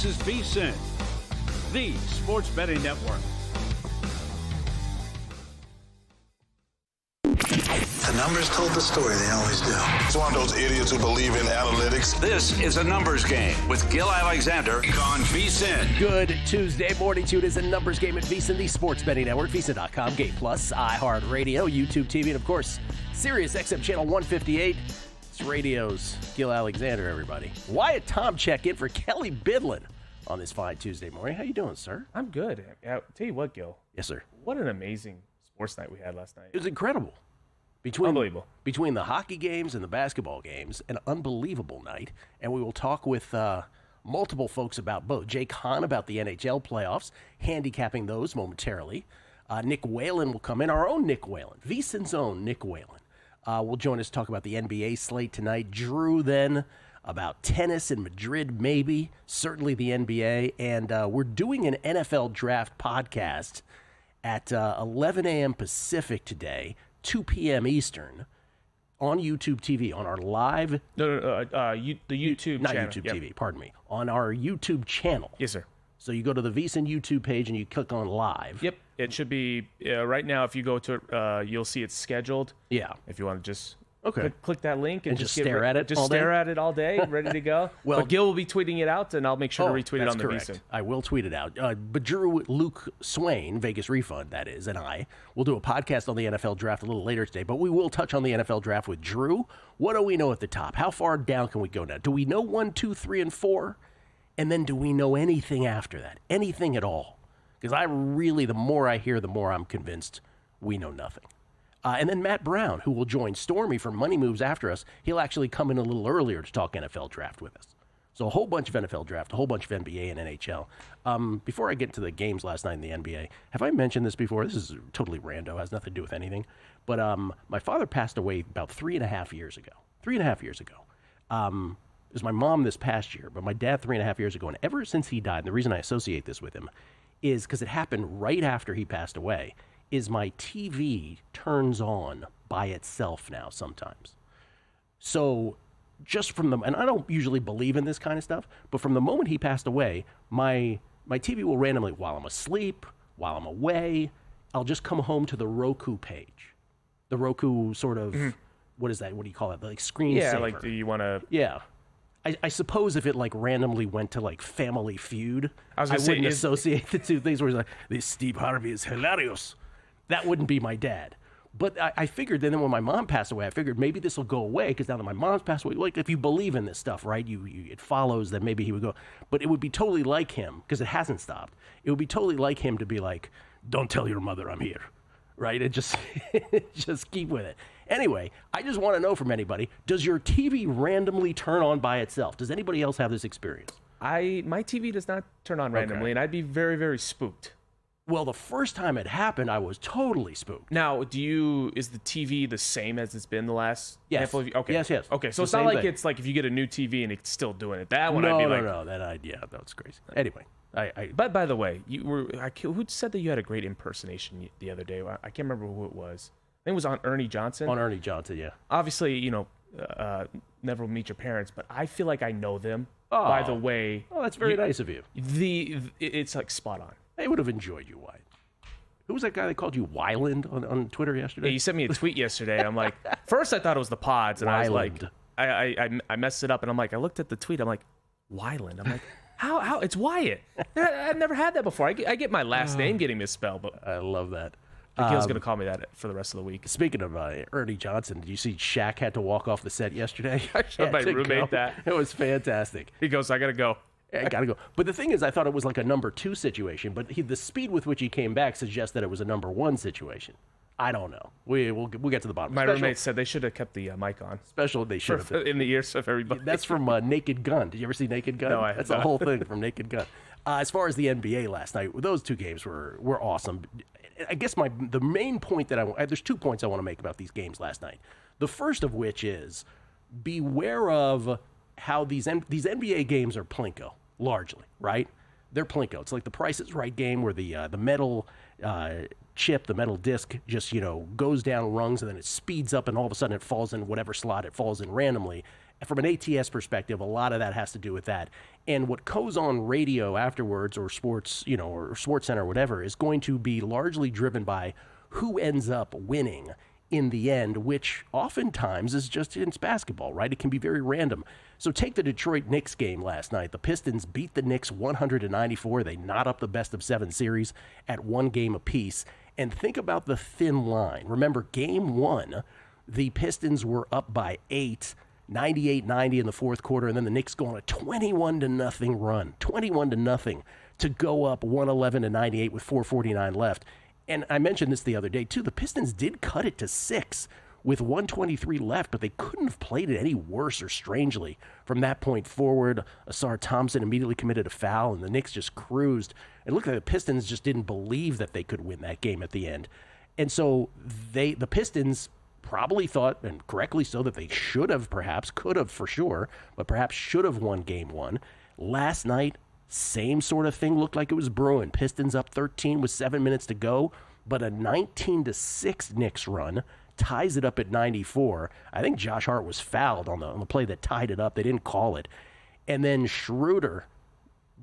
This is VSiN, the sports betting network. The numbers told the story, they always do. It's one of those idiots who believe in analytics. This is a numbers game with Gill Alexander on VSiN. Good Tuesday morning to you. It is a numbers game at VSiN, the sports betting network, VSiN.com, Game Plus, iHeartRadio, YouTube TV, and of course, Sirius XM Channel 158. It's radio's Gill Alexander, everybody. Wyatt Tom check in for Kelly Bidlin on this fine Tuesday morning. How you doing, sir? I'm good. I'll tell you what, Gil. Yes, sir. What an amazing sports night we had last night. It was incredible. Unbelievable. Between the hockey games and the basketball games, an unbelievable night. And we will talk with multiple folks about both. Jake Hahn about the NHL playoffs, handicapping those momentarily. Nick Whalen will come in, our own Nick Whalen, VSiN's own Nick Whalen. Will join us to talk about the NBA slate tonight. Drew then about tennis in Madrid, maybe, certainly the NBA. And we're doing an NFL draft podcast at 11 a.m. Pacific today. 2 p.m. Eastern on YouTube TV, on our live... The YouTube not channel. YouTube TV, pardon me. On our YouTube channel. Yes, sir. So you go to the VSiN YouTube page and you click on live. Yep. It should be... right now, if you go to it, you'll see it's scheduled. Yeah. If you want to just... Okay. Click that link and just stare at it Just all day? stare at it all day, ready to go. Well, but Gil will be tweeting it out, and I'll make sure to retweet it that's on the correct. VSiN. I will tweet it out. But Drew, Luke Swain, Vegas Refund, that is, and I will do a podcast on the NFL draft a little later today, but we will touch on the NFL draft with Drew. What do we know at the top? How far down can we go now? Do we know 1, 2, 3, and 4? And then do we know anything after that? Anything at all? Because the more I hear, the more I'm convinced we know nothing. And then Matt Brown, who will join Stormy for Money Moves after us, he'll actually come in a little earlier to talk NFL draft with us. So a whole bunch of NFL draft, a whole bunch of NBA and NHL. Before I get to the games last night in the NBA, have I mentioned this before? This is totally rando, has nothing to do with anything. But my father passed away about 3.5 years ago. 3.5 years ago. It was my mom this past year, but my dad 3.5 years ago. And ever since he died, and the reason I associate this with him is because it happened right after he passed away, is my TV turns on by itself now sometimes. So just from and I don't usually believe in this kind of stuff, but from the moment he passed away, my TV will randomly, while I'm asleep, while I'm away, I'll just come home to the Roku page. The Roku sort of, what is that? What do you call it? Like screensaver. Yeah, like do you want to... Yeah. I suppose if it like randomly went to like Family Feud, I wouldn't wouldn't associate the two things where it's like, this Steve Harvey is hilarious. That wouldn't be my dad. But I figured then when my mom passed away, I figured maybe this will go away because now that my mom's passed away, like if you believe in this stuff, right, it follows that maybe he would go. But it would be totally like him, because it hasn't stopped. It would be totally like him to be like, don't tell your mother I'm here, right? And just, just keep with it. Anyway, I just want to know from anybody, does your TV randomly turn on by itself? Does anybody else have this experience? My TV does not turn on randomly, and I'd be very, very spooked. Well, the first time it happened, I was totally spooked. Now, is the TV the same as it's been the last handful of years? Okay. Yes. Okay, so it's not like it's like if you get a new TV and it's still doing it. That one, I'd be like... No, that idea, that's crazy. Anyway. But by the way, who said that you had a great impersonation the other day? I can't remember who it was. I think it was on Ernie Johnson. On Ernie Johnson, yeah. Obviously, never will meet your parents, but I feel like I know them by the way... Oh, that's very nice of you. It's like spot on. They would have enjoyed you, Wyatt. Who was that guy that called you Wyland on Twitter yesterday? Yeah, you sent me a tweet yesterday. I'm like, first I thought it was the pods, and I was like, I messed it up, and I'm like, I looked at the tweet, I'm like, Wyland. I'm like, how? It's Wyatt. I've never had that before. I get my last name getting misspelled, but I love that. Gil's going to call me that for the rest of the week. Speaking of Ernie Johnson, did you see Shaq had to walk off the set yesterday? I showed my roommate that. It was fantastic. He goes, I got to go. I got to go. But the thing is, I thought it was like a number 2 situation, but the speed with which he came back suggests that it was a number 1 situation. I don't know. We'll get to the bottom. My roommate said they should have kept the mic on. They should have. In the ears of everybody. That's from Naked Gun. Did you ever see Naked Gun? No, I have That's not. the whole thing from Naked Gun. As far as the NBA last night, those 2 games were awesome. I guess the main point there's 2 points I want to make about these games last night. The first of which is beware of how these NBA games are plinko, largely, right? They're plinko. It's like the Price is Right game where the metal chip, the metal disc just, goes down rungs and then it speeds up and all of a sudden it falls in whatever slot it falls in randomly. from an ATS perspective, a lot of that has to do with that. And what goes on radio afterwards, or sports, or Sports Center or whatever, is going to be largely driven by who ends up winning in the end, which oftentimes is just in basketball, right? It can be very random. So take the Detroit Knicks game last night. The Pistons beat the Knicks 100-94. They knot up the best of 7 series at 1 game apiece. And think about the thin line. Remember, game 1, the Pistons were up by 8, 98-90 in the fourth quarter, and then the Knicks go on a 21-0 run, 21-0 to go up 111-98 with 4:49 left. And I mentioned this the other day, too. The Pistons did cut it to 6 with 123 left, but they couldn't have played it any worse or strangely. From that point forward, Asar Thompson immediately committed a foul, and the Knicks just cruised. It looked like the Pistons just didn't believe that they could win that game at the end. And so the Pistons probably thought, and correctly so, that they should have, perhaps, could have for sure, but perhaps should have won game 1. Last night, same sort of thing looked like it was brewing. Pistons up 13 with 7 minutes to go, but a 19-6 Knicks run ties it up at 94. I think Josh Hart was fouled on the play that tied it up. They didn't call it. And then Schroeder,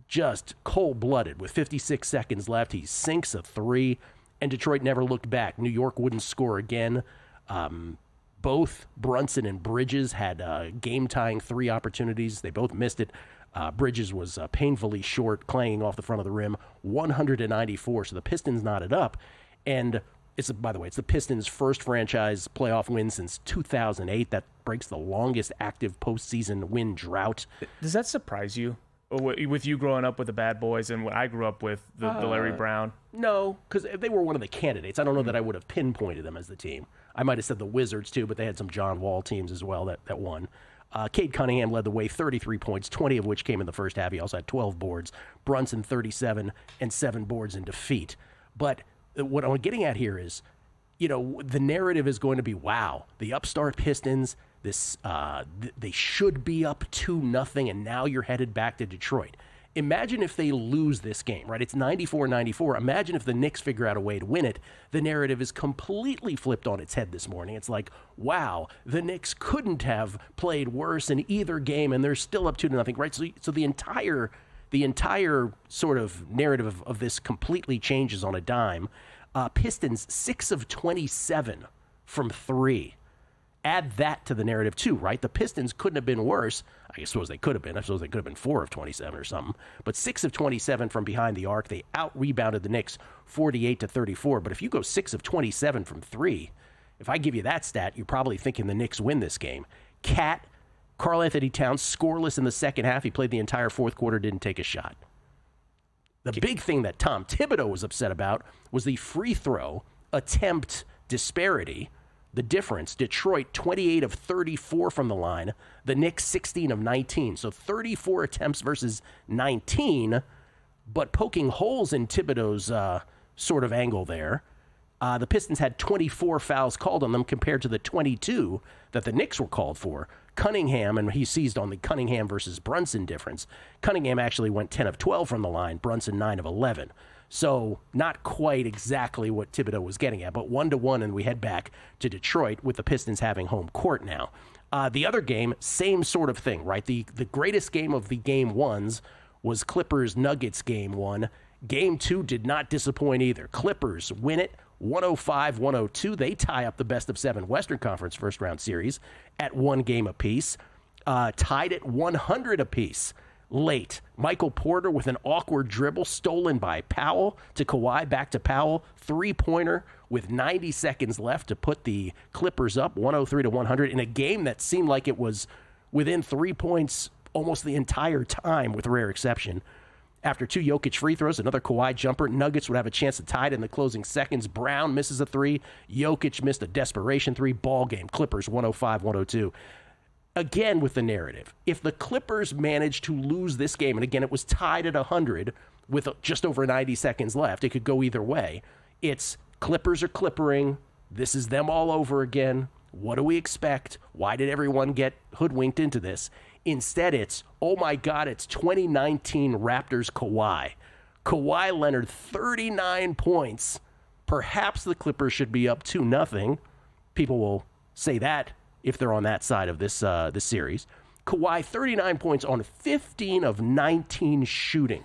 just cold-blooded with 56 seconds left. He sinks a 3, and Detroit never looked back. New York wouldn't score again. Both Brunson and Bridges had game-tying 3 opportunities. They both missed it. Bridges was painfully short, clanging off the front of the rim, 194. So the Pistons knotted up. And by the way, it's the Pistons' first franchise playoff win since 2008. That breaks the longest active postseason win drought. Does that surprise you? With you growing up with the Bad Boys and when I grew up with the Larry Brown? No, because they were one of the candidates. I don't know that I would have pinpointed them as the team. I might have said the Wizards, too, but they had some John Wall teams as well that won. Cade Cunningham led the way, 33 points, 20 of which came in the first half. He also had 12 boards. Brunson, 37, and 7 boards in defeat. But what I'm getting at here is, the narrative is going to be, wow, the upstart Pistons, they should be up 2-0, and now you're headed back to Detroit. Imagine if they lose this game, right? It's 94-94. Imagine if the Knicks figure out a way to win it. The narrative is completely flipped on its head this morning. It's like, wow, the Knicks couldn't have played worse in either game, and they're still up 2-0, right? So the entire sort of narrative of this completely changes on a dime. Pistons 6 of 27 from 3. Add that to the narrative too, right? The Pistons couldn't have been worse. I suppose they could have been. I suppose they could have been 4 of 27 or something. But 6 of 27 from behind the arc. They out-rebounded the Knicks 48-34. But if you go 6 of 27 from 3, if I give you that stat, you're probably thinking the Knicks win this game. Karl Anthony Towns, scoreless in the second half. He played the entire fourth quarter, didn't take a shot. The big thing that Tom Thibodeau was upset about was the free throw attempt disparity. The difference, Detroit 28 of 34 from the line, the Knicks 16 of 19. So 34 attempts versus 19, but poking holes in Thibodeau's sort of angle there. The Pistons had 24 fouls called on them compared to the 22 that the Knicks were called for. Cunningham, and he seized on the Cunningham versus Brunson difference. Cunningham actually went 10 of 12 from the line, Brunson 9 of 11. So not quite exactly what Thibodeau was getting at, but 1-1, and we head back to Detroit with the Pistons having home court now. The other game, same sort of thing, right? The greatest game of the game ones was Clippers-Nuggets game 1. Game 2 did not disappoint either. Clippers win it 105-102. They tie up the best of 7 Western Conference first-round series at 1 game apiece. Tied at 100 apiece. Late, Michael Porter with an awkward dribble stolen by Powell to Kawhi, back to Powell, 3-pointer with 90 seconds left to put the Clippers up 103-100 in a game that seemed like it was within 3 points almost the entire time, with rare exception. After 2 Jokic free throws, another Kawhi jumper, Nuggets would have a chance to tie it in the closing seconds. Brown misses a 3. Jokic missed a desperation 3. Ball game, Clippers 105-102. Again with the narrative, if the Clippers managed to lose this game, and again it was tied at 100 with just over 90 seconds left, it could go either way. It's Clippers are clippering. This is them all over again. What do we expect? Why did everyone get hoodwinked into this? Instead, it's, oh my God, it's 2019 Raptors Kawhi. Kawhi Leonard, 39 points. Perhaps the Clippers should be up 2-0. People will say that if they're on that side of this series. Kawhi, 39 points on 15 of 19 shooting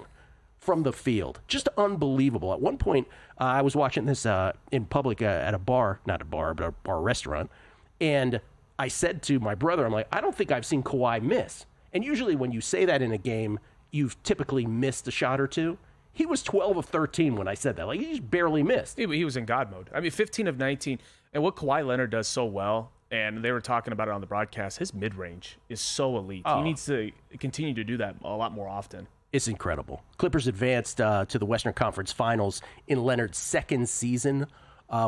from the field. Just unbelievable. At one point, I was watching this in public at a bar, not a bar, but a bar restaurant, and I said to my brother, I'm like, I don't think I've seen Kawhi miss. And usually when you say that in a game, you've typically missed a shot or two. He was 12 of 13 when I said that. Like, he just barely missed. He was in God mode. I mean, 15 of 19. And what Kawhi Leonard does so well, and they were talking about it on the broadcast, his mid-range is so elite. He needs to continue to do that a lot more often. It's incredible. Clippers advanced to the Western Conference Finals in Leonard's second season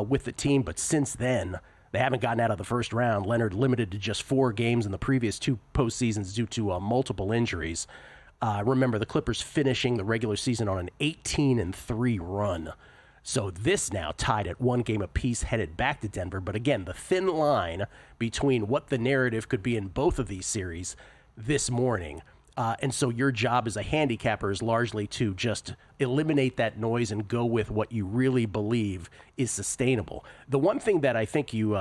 with the team, but since then, they haven't gotten out of the first round. Leonard limited to just 4 games in the previous 2 postseasons due to multiple injuries. Remember, the Clippers finishing the regular season on an 18-3 run. So this now tied at 1 game apiece, headed back to Denver. But again, the thin line between what the narrative could be in both of these series this morning. And so your job as a handicapper is largely to just eliminate that noise and go with what you really believe is sustainable. The one thing that I think you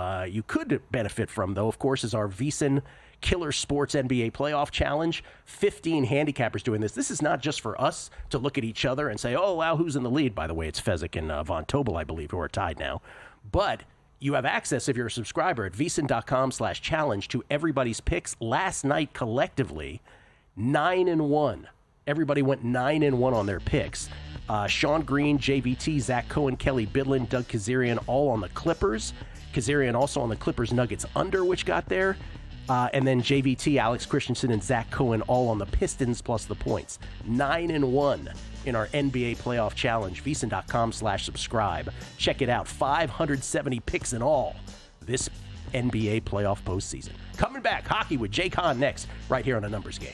could benefit from, though, of course, is our VSiN Killer Sports NBA Playoff Challenge. 15 handicappers doing this. This is not just for us to look at each other and say, oh, wow, who's in the lead? By the way, it's Fezzik and Von Tobel, I believe, who are tied now. But you have access, if you're a subscriber, at VSiN.com/challenge to everybody's picks. Last night, collectively, 9-1. Everybody went 9-1 on their picks. Sean Green, JVT, Zach Cohen, Kelly Bidlin, Doug Kazarian, all on the Clippers. Kazarian also on the Clippers Nuggets under, which got there. And then JVT, Alex Christensen, and Zach Cohen all on the Pistons plus the points. 9-1 in our NBA Playoff Challenge. VSiN.com/subscribe. Check it out. 570 picks in all this NBA playoff postseason. Coming back, hockey with Jake Hahn next, right here on A Numbers Game.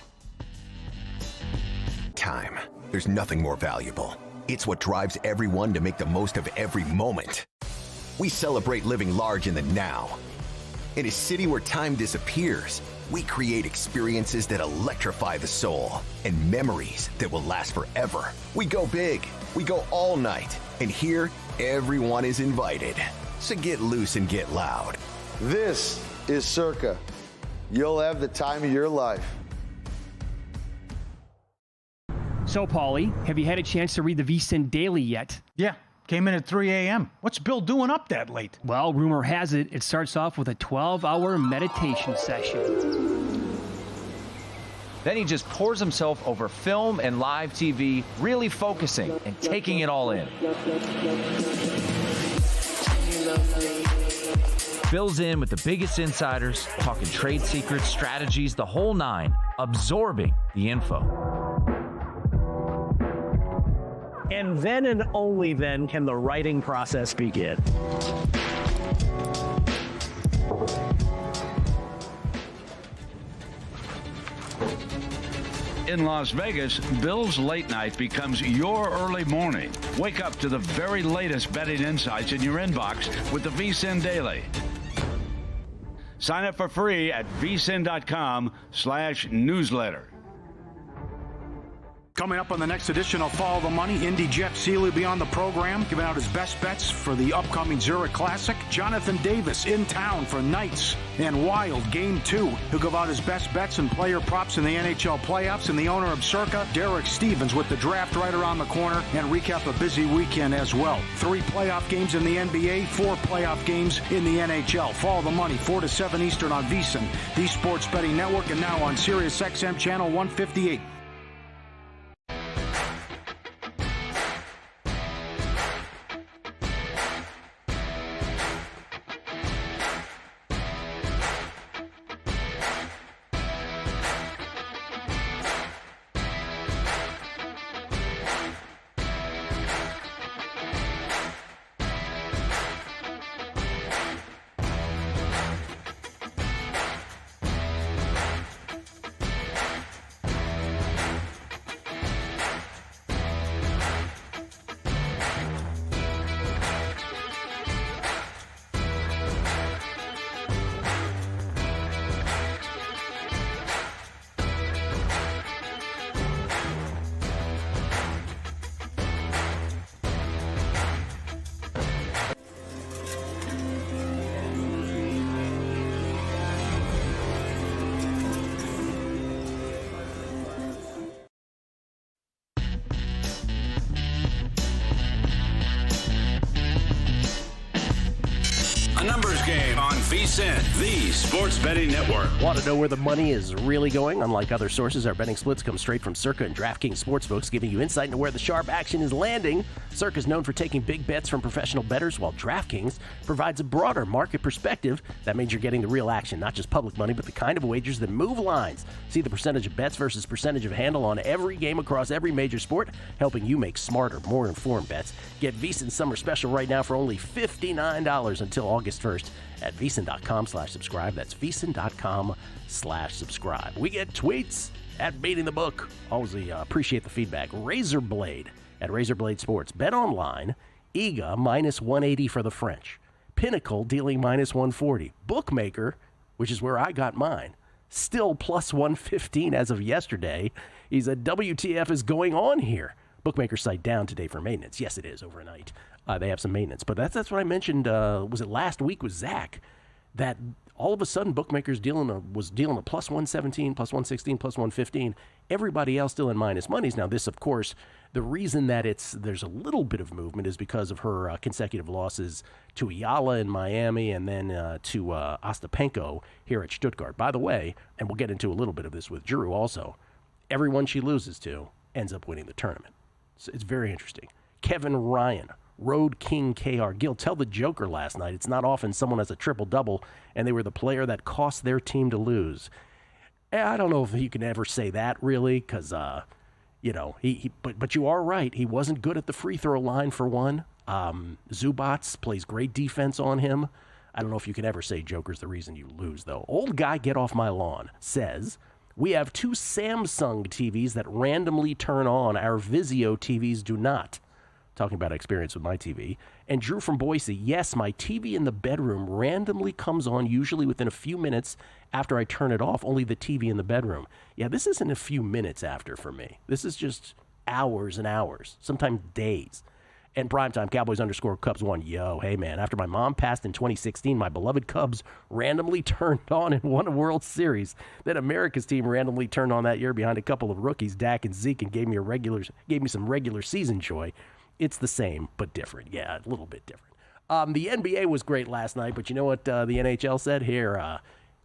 Time. There's nothing more valuable. It's what drives everyone to make the most of every moment. We celebrate living large in the now. In a city where time disappears, we create experiences that electrify the soul and memories that will last forever. We go big, we go all night, and here, everyone is invited. So get loose and get loud. This is Circa. You'll have the time of your life. So, Paulie, have you had a chance to read the VSiN Daily yet? Yeah, came in at 3 a.m. What's Bill doing up that late? Well, rumor has it, it starts off with a 12-hour meditation session. Then he just pours himself over film and live TV, really focusing and taking it all in. Bill's in with the biggest insiders, talking trade secrets, strategies, the whole nine, absorbing the info. And then and only then can the writing process begin. In Las Vegas, Bill's late night becomes your early morning. Wake up to the very latest betting insights in your inbox with the VSiN Daily. Sign up for free at vsin.com/newsletter. Coming up on the next edition of Follow the Money, Indy Jeff Seeley will be on the program, giving out his best bets for the upcoming Zurich Classic. Jonathan Davis in town for Knights and Wild Game 2. He'll give out his best bets and player props in the NHL playoffs. And the owner of Circa, Derek Stevens, with the draft right around the corner, and recap a busy weekend as well. 3 playoff games in the NBA, 4 playoff games in the NHL. Follow the Money, 4 to 7 Eastern on VSiN, the Sports Betting Network, and now on Sirius XM Channel 158. VSiN, the sports betting network. Want to know where the money is really going? Unlike other sources, our betting splits come straight from Circa and DraftKings Sportsbooks, giving you insight into where the sharp action is landing. Circa is known for taking big bets from professional bettors, while DraftKings provides a broader market perspective. That means you're getting the real action, not just public money, but the kind of wagers that move lines. See the percentage of bets versus percentage of handle on every game across every major sport, helping you make smarter, more informed bets. Get VSiN Summer Special right now for only $59 until August 1st at VSiN.com/subscribe. That's VSiN.com/subscribe. We get tweets at Beating the Book. Always appreciate the feedback. Razorblade at Razorblade Sports. Bet online. Iga -180 for the French. Pinnacle dealing -140. Bookmaker, which is where I got mine, still +115 as of yesterday. He said, WTF is going on here? Bookmaker site down today for maintenance. Yes, it is overnight. They have some maintenance. But that's what I mentioned, was it last week with Zach, that all of a sudden bookmakers was dealing a +117, +116, +115. Everybody else still in minus monies. Now this, of course, the reason that there's a little bit of movement is because of her consecutive losses to Ayala in Miami and then to Ostapenko here at Stuttgart. By the way, and we'll get into a little bit of this with Drew also, everyone she loses to ends up winning the tournament. So it's very interesting. Kevin Ryan, Road King KR. Gill, tell the Joker last night. It's not often someone has a triple-double, and they were the player that cost their team to lose. I don't know if you can ever say that, really, because, but you are right. He wasn't good at the free throw line, for one. Zubats plays great defense on him. I don't know if you can ever say Joker's the reason you lose, though. Old Guy Get Off My Lawn says, we have 2 Samsung TVs that randomly turn on. Our Vizio TVs do not. Talking about experience with my TV. And Drew from Boise, yes, my TV in the bedroom randomly comes on, usually within a few minutes after I turn it off, only the TV in the bedroom. Yeah, this isn't a few minutes after for me. This is just hours and hours, sometimes days. And primetime, Cowboys_Cubs1, yo, hey man, after my mom passed in 2016, my beloved Cubs randomly turned on and won a World Series. Then America's team randomly turned on that year behind a couple of rookies, Dak and Zeke, and gave me some regular season joy. It's the same, but different. Yeah, a little bit different. The NBA was great last night, but you know what the NHL said? Here,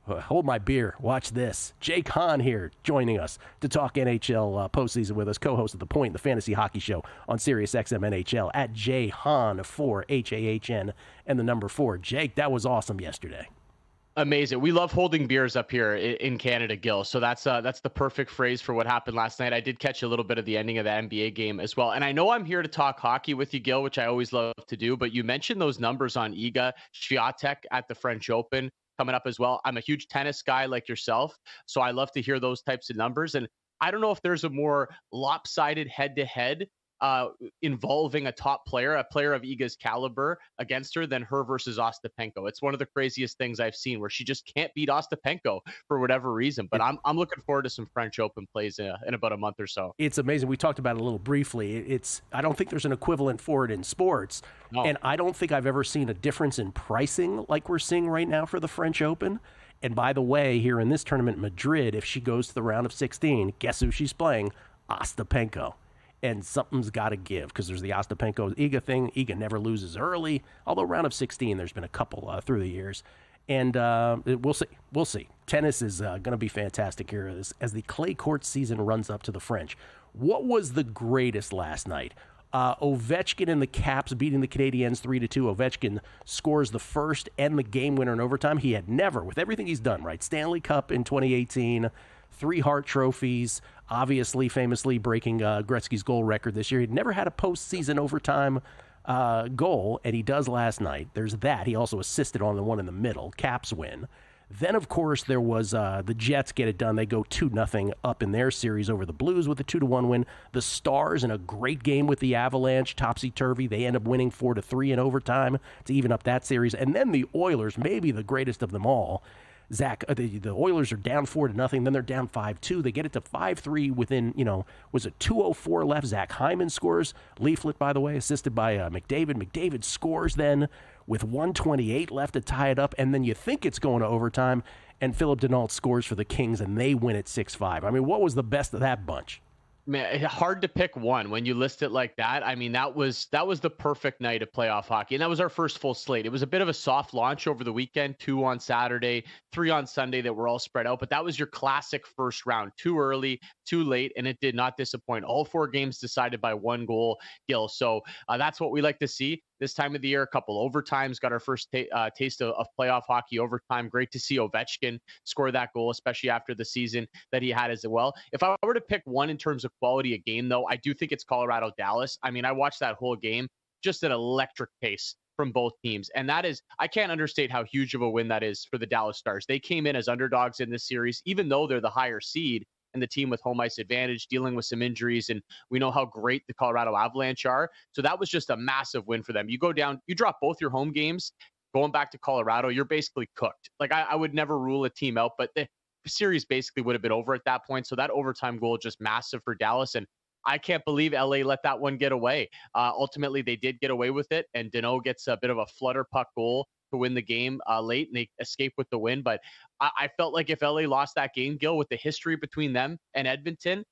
hold my beer. Watch this. Jake Hahn here joining us to talk NHL postseason with us, co-host of The Point, the fantasy hockey show on SiriusXM NHL at JHahn4, H-A-H-N, and the number 4. Jake, that was awesome yesterday. Amazing. We love holding beers up here in Canada, Gill. So that's the perfect phrase for what happened last night. I did catch a little bit of the ending of the NBA game as well. And I know I'm here to talk hockey with you, Gill, which I always love to do. But you mentioned those numbers on Iga Swiatek at the French Open coming up as well. I'm a huge tennis guy like yourself, so I love to hear those types of numbers. And I don't know if there's a more lopsided head-to-head involving a top player, a player of Iga's caliber against her than her versus Ostapenko. It's one of the craziest things I've seen where she just can't beat Ostapenko for whatever reason. But I'm looking forward to some French Open plays in about a month or so. It's amazing. We talked about it a little briefly. I don't think there's an equivalent for it in sports. No. And I don't think I've ever seen a difference in pricing like we're seeing right now for the French Open. And by the way, here in this tournament in Madrid, if she goes to the round of 16, guess who she's playing? Ostapenko. And something's got to give because there's the Ostapenko-Iga thing. Iga never loses early, although round of 16, there's been a couple through the years. And we'll see. We'll see. Tennis is going to be fantastic here as the clay court season runs up to the French. What was the greatest last night? Ovechkin and the Caps beating the Canadiens 3-2. Ovechkin scores the first and the game winner in overtime. He had never, with everything he's done, right? Stanley Cup in 2018, 3 Hart trophies, obviously famously breaking Gretzky's goal record this year. He'd never had a postseason overtime goal, and he does last night. There's that. He also assisted on the one in the middle. Caps win. Then, of course, there was the Jets get it done. They go 2-0 up in their series over the Blues with a 2-1 win. The Stars in a great game with the Avalanche, topsy-turvy. They end up winning 4-3 in overtime to even up that series. And then the Oilers, maybe the greatest of them all. Zach, the Oilers are down 4-0, then they're down 5-2. They get it to 5-3 within, was it 2:04 left? Zach Hyman scores. Leaflet, by the way, assisted by McDavid. McDavid scores then with 1:28 left to tie it up, and then you think it's going to overtime, and Philip Denault scores for the Kings, and they win it 6-5. I mean, what was the best of that bunch? Man, hard to pick one when you list it like that. I mean, that was the perfect night of playoff hockey, and that was our first full slate. It was a bit of a soft launch over the weekend, 2 on Saturday, 3 on Sunday that were all spread out, but that was your classic first round. Too early, too late, and it did not disappoint. All 4 games decided by 1 goal, Gill. So that's what we like to see this time of the year. A couple overtimes, got our first taste of playoff hockey overtime. Great to see Ovechkin score that goal, especially after the season that he had as well. If I were to pick one in terms of quality of game, though, I do think it's Colorado Dallas. I mean, I watched that whole game, just an electric pace from both teams. And that is, I can't understate how huge of a win that is for the Dallas Stars. They came in as underdogs in this series, even though they're the higher seed and the team with home ice advantage, dealing with some injuries. And we know how great the Colorado Avalanche are. So that was just a massive win for them. You go down, you drop both your home games, going back to Colorado, you're basically cooked. Like I would never rule a team out, but the series basically would have been over at that point. So that overtime goal, just massive for Dallas. And I can't believe LA let that one get away. Ultimately, they did get away with it. And Danault gets a bit of a flutter puck goal to win the game late, and they escape with the win. But I felt like if LA lost that game, Gill, with the history between them and Edmonton,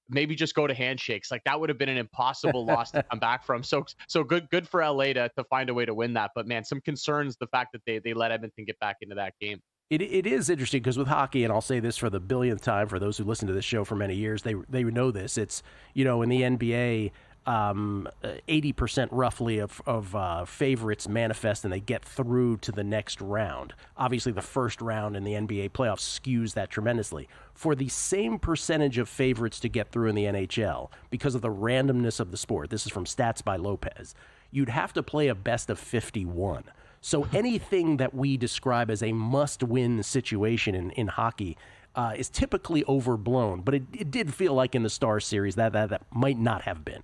maybe just go to handshakes. Like that would have been an impossible loss to come back from. So good for LA to find a way to win that. But man, some concerns, the fact that they let Edmonton get back into that game. It is interesting because with hockey, and I'll say this for the billionth time for those who listen to this show for many years, they know this. It's, in the NBA, 80% roughly of favorites manifest and they get through to the next round. Obviously, the first round in the NBA playoffs skews that tremendously. For the same percentage of favorites to get through in the NHL, because of the randomness of the sport, this is from Stats by Lopez, you'd have to play a best of 51. So anything that we describe as a must-win situation in hockey is typically overblown. But it did feel like in the Stars series that might not have been.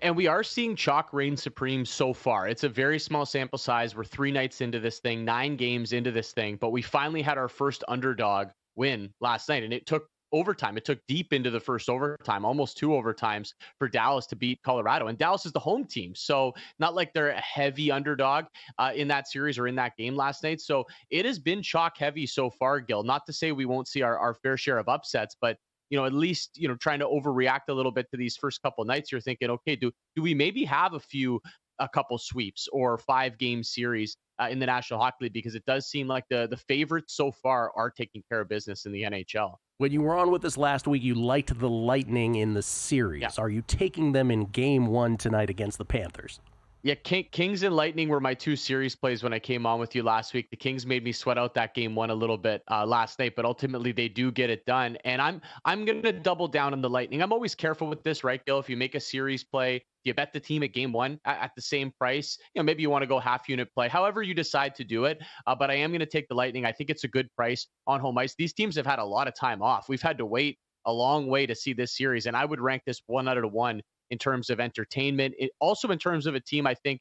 And we are seeing chalk reign supreme so far. It's a very small sample size. We're 3 nights into this thing, 9 games into this thing. But we finally had our first underdog win last night. And it took overtime. It took deep into the first overtime, almost 2 overtimes for Dallas to beat Colorado. And Dallas is the home team. So not like they're a heavy underdog in that series or in that game last night. So it has been chalk heavy so far, Gill. Not to say we won't see our fair share of upsets, but at least, trying to overreact a little bit to these first couple nights, you're thinking, okay, do we maybe have a couple sweeps or 5-game series in the National Hockey League? Because it does seem like the favorites so far are taking care of business in the NHL. When you were on with us last week, you liked the Lightning in the series. Yeah. Are you taking them in Game 1 tonight against the Panthers? Yeah, Kings and Lightning were my 2 series plays when I came on with you last week. The Kings made me sweat out that Game 1 a little bit last night, but ultimately they do get it done. And I'm going to double down on the Lightning. I'm always careful with this, right, Gill? If you make a series play, you bet the team at Game 1 at the same price. Maybe you want to go half unit play, however you decide to do it. But I am going to take the Lightning. I think it's a good price on home ice. These teams have had a lot of time off. We've had to wait a long way to see this series, and I would rank this 1 out of 1 in terms of entertainment. Also in terms of a team, I think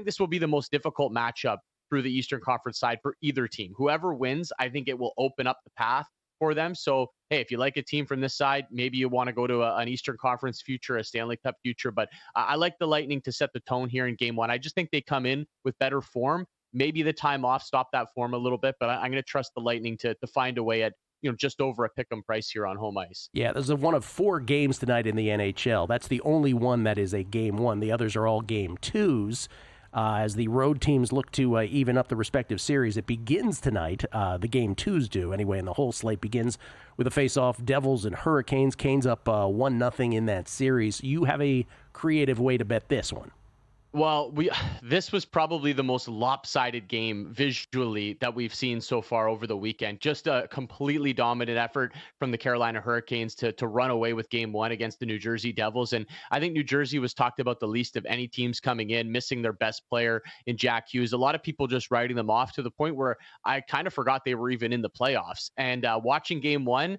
this will be the most difficult matchup through the Eastern Conference side for either team. Whoever wins, I think it will open up the path for them. So, hey, if you like a team from this side, maybe you want to go to an Eastern Conference future, a Stanley Cup future. But I like the Lightning to set the tone here in Game 1. I just think they come in with better form. Maybe the time off stop that form a little bit, but I'm going to trust the Lightning to find a way at just over a pick'em price here on home ice. Yeah, there's one of 4 games tonight in the NHL. That's the only one that is a Game 1. The others are all Game 2s. As the road teams look to even up the respective series, it begins tonight. The Game 2s do anyway, and the whole slate begins with a face-off Devils and Hurricanes. Canes up 1-0 in that series. You have a creative way to bet this one. Well, this was probably the most lopsided game visually that we've seen so far over the weekend. Just a completely dominant effort from the Carolina Hurricanes to run away with Game 1 against the New Jersey Devils. And I think New Jersey was talked about the least of any teams coming in, missing their best player in Jack Hughes. A lot of people just writing them off to the point where I kind of forgot they were even in the playoffs. And watching Game 1,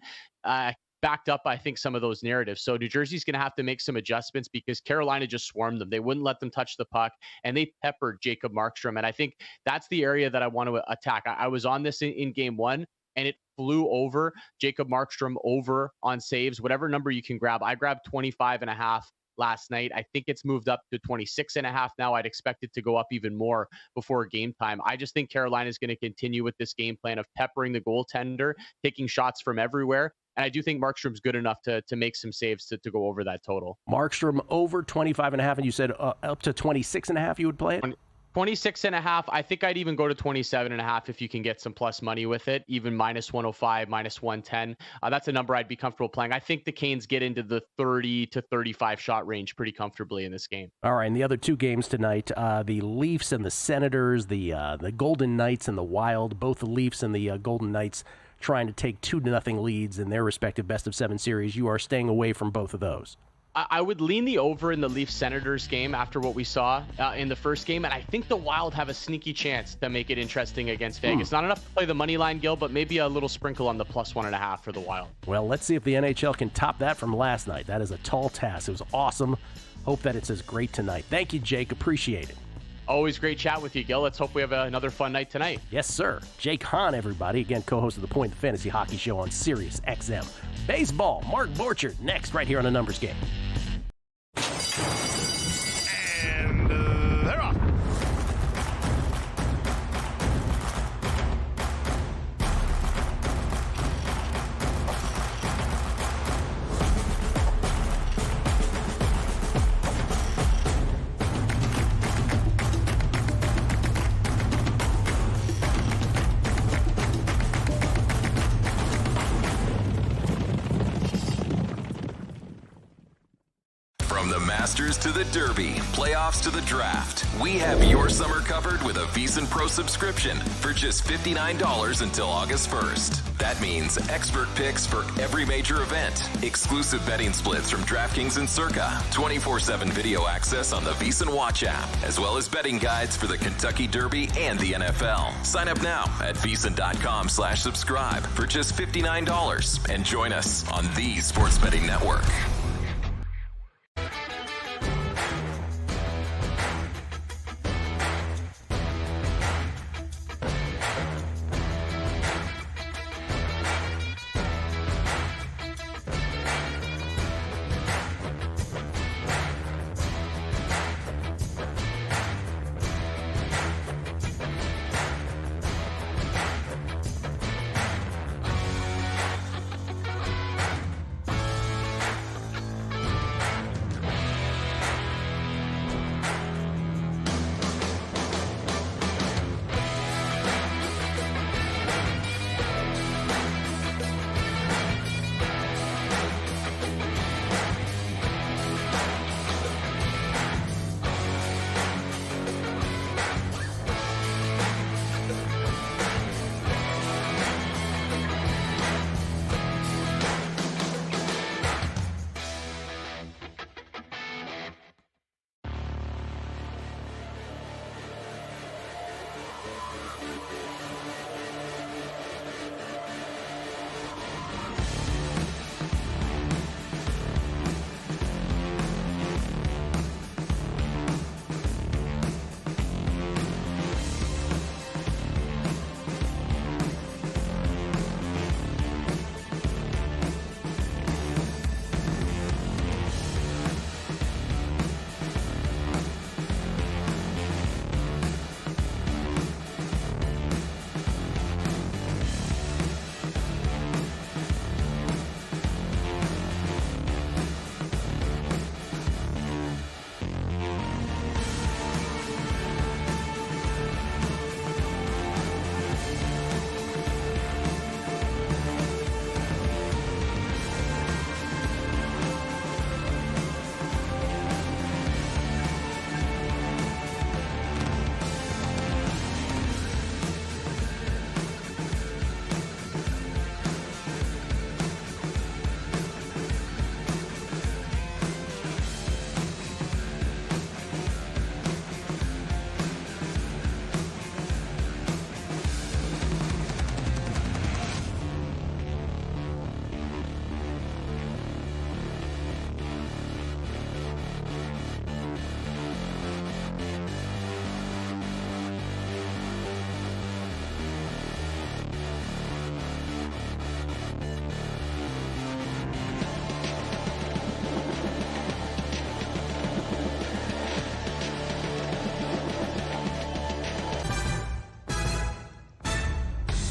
backed up, I think, some of those narratives. So New Jersey's going to have to make some adjustments because Carolina just swarmed them. They wouldn't let them touch the puck, and they peppered Jacob Markstrom. And I think that's the area that I want to attack. I was on this in Game 1, and it flew over Jacob Markstrom over on saves, whatever number you can grab. I grabbed 25.5 last night. I think it's moved up to 26.5 now. I'd expect it to go up even more before game time. I just think Carolina is going to continue with this game plan of peppering the goaltender, taking shots from everywhere. And I do think Markstrom's good enough to make some saves to go over that total. Markstrom over 25.5, and you said up to 26.5 you would play it? 26.5. I think I'd even go to 27.5 if you can get some plus money with it, even minus 105, minus 110. That's a number I'd be comfortable playing. I think the Canes get into the 30 to 35 shot range pretty comfortably in this game. All right, and the other two games tonight, the Leafs and the Senators, the Golden Knights and the Wild, both the Leafs and the Golden Knights trying to take 2-0 leads in their respective best-of-7 series. You are staying away from both of those. I would lean the over in the Leafs-Senators game after what we saw in the first game, and I think the Wild have a sneaky chance to make it interesting against Vegas. Not enough to play the money line, Gill, but maybe a little sprinkle on the plus 1.5 for the Wild. Well, let's see if the NHL can top that from last night. That is a tall task. It was awesome. Hope that it's as great tonight. Thank you, Jake. Appreciate it. Always great chat with you, Gill. Let's hope we have another fun night tonight. Yes, sir. Jake Hahn, everybody. Again, co-host of the Point, the Fantasy Hockey Show on Sirius XM. Baseball, Mark Borchard, next right here on The Numbers Game. And they're off. From the Masters to the Derby, playoffs to the draft, we have your summer covered with a VSiN Pro subscription for just $59 until August 1st. That means expert picks for every major event, exclusive betting splits from DraftKings and Circa, 24/7 video access on the VSiN Watch app, as well as betting guides for the Kentucky Derby and the NFL. Sign up now at VSiN.com/subscribe for just $59 and join us on the Sports Betting Network.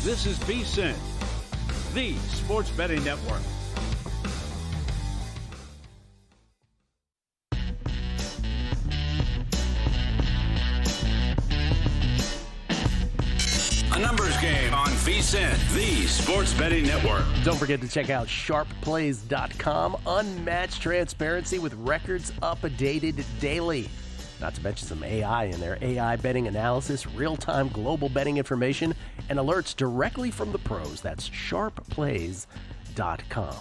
This is VSiN, the Sports Betting Network. The Numbers Game on VSiN, the sports betting network. Don't forget to check out sharpplays.com. Unmatched transparency with records updated daily. Not to mention some AI in there. AI betting analysis, real-time global betting information, and alerts directly from the pros. That's sharpplays.com.